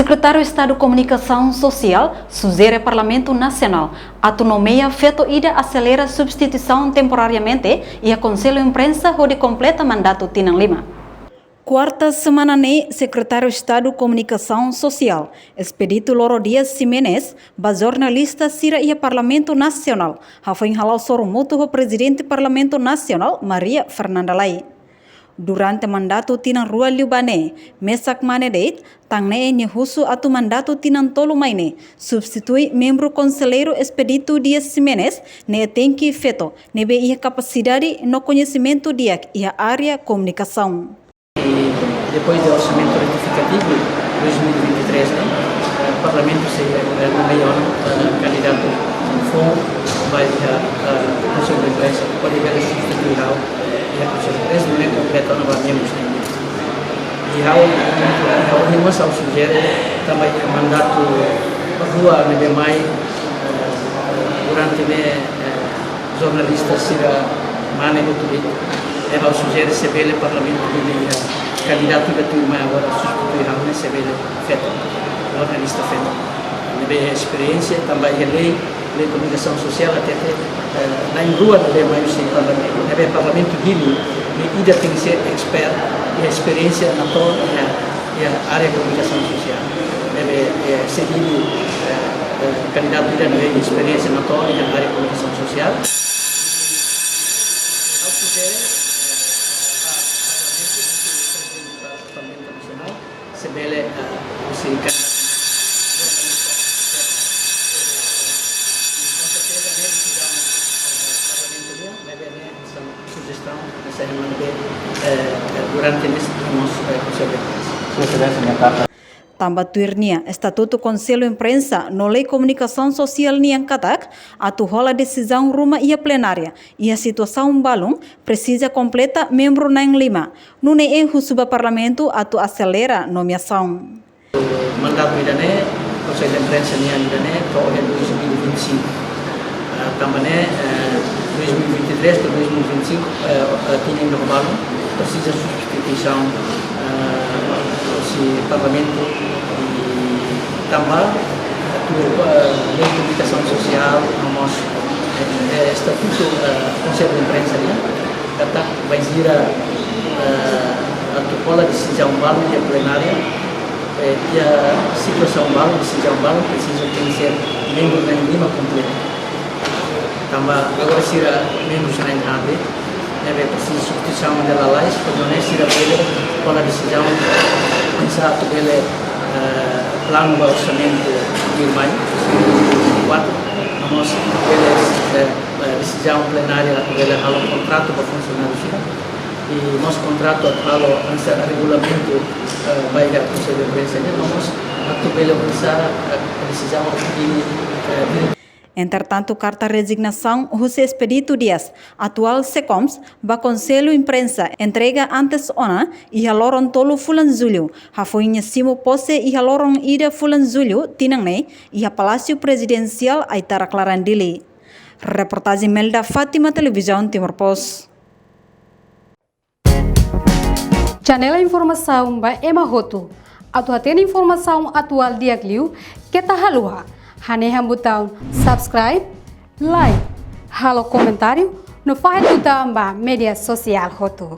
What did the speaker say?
Secretário de Estado de Comunicação Social, sugere Parlamento Nacional, autonomia feito ida acelera substituição temporariamente e a Conselho de Imprensa onde completa mandato Tinan Lima. Quarta semana Secretário de Estado de Comunicação Social, Expedito Loro Dias Ximenes, jornalista Sira e Parlamento Nacional, foi enhalau soromuto o Presidente do Parlamento Nacional, Maria Fernanda Lai. Durante mandato Tinan Rua Liubane, Mesak Manedeit, tangne ni husu atu mandato Tinan Tolu Maine, substitui membro conselheiro Expedito Dias Ximenes, ne tem que feito, nebe ia capacidade no conhecimento dia e a área comunicação. Depois do orçamento retificativo 2023, o Parlamento se nomeou candidato vai a Conselho de Imprensa, pode ver substituir e a Conselho de Imprensa não é completa novamente. E a União sugere também o mandato rua nebe mai durante jornalistas sira mane utili ao sugere se bele Parlamento de candidato da turma agora substituirá se bele feito jornalista feito nebe experiência também a lei de comunicação social até na rua nebe mais Parlamento nebe Parlamento dele e ida tem que ser expert e a experiência na toda a área de comunicação social nebe seguir candidato da nebe experiência na toda a área de comunicação social se bele se sugestão durante nesse nosso conselho. Tamba tuirnia Estatuto Conselho Imprensa no Lei Comunicação Social niang katak atu rola decisão ruma ia plenária e a situação balung precisa completa membro nang lima nune e husuba parlamento atu acelera nomeação. O mandato idane Conselho de Imprensa niang idane to é 2025 também 2023 to 2025 tinha no balung precisa substituição si Parlamento e também a lei de comunicação social nosso estatuto Conselho de Imprensa kata vai ir a topola decisão balu e plenária e a situação balu decisão balu precisa ser membro da lima completa também agora será membros na enrade deve precisar substituição da lei porque não é será com a decisão exato dele plano do orçamento de maio 2024 nós decisão plenária dele há contrato para funcionários e nosso contrato atual regulamento vai dar Conselho de Imprensa nós atualmente pensar a decisão de Entretanto, carta resignação José Expedito Dias, atual SECOMS, ba Conselho Imprensa entrega antes ona e haloron tolo fulan julho, hafoinha simo pose e haloron ida fulan julho tinangne e a Palácio Presidencial aitara clarandili. Reportagem Melda Fátima, Televisão Timor Post. Janela informação ba Emahoto. Atual tem informação atual diagliu que tá halua. Hanehan botão subscribe, like, halo comentário no faz botão ba media social hoto.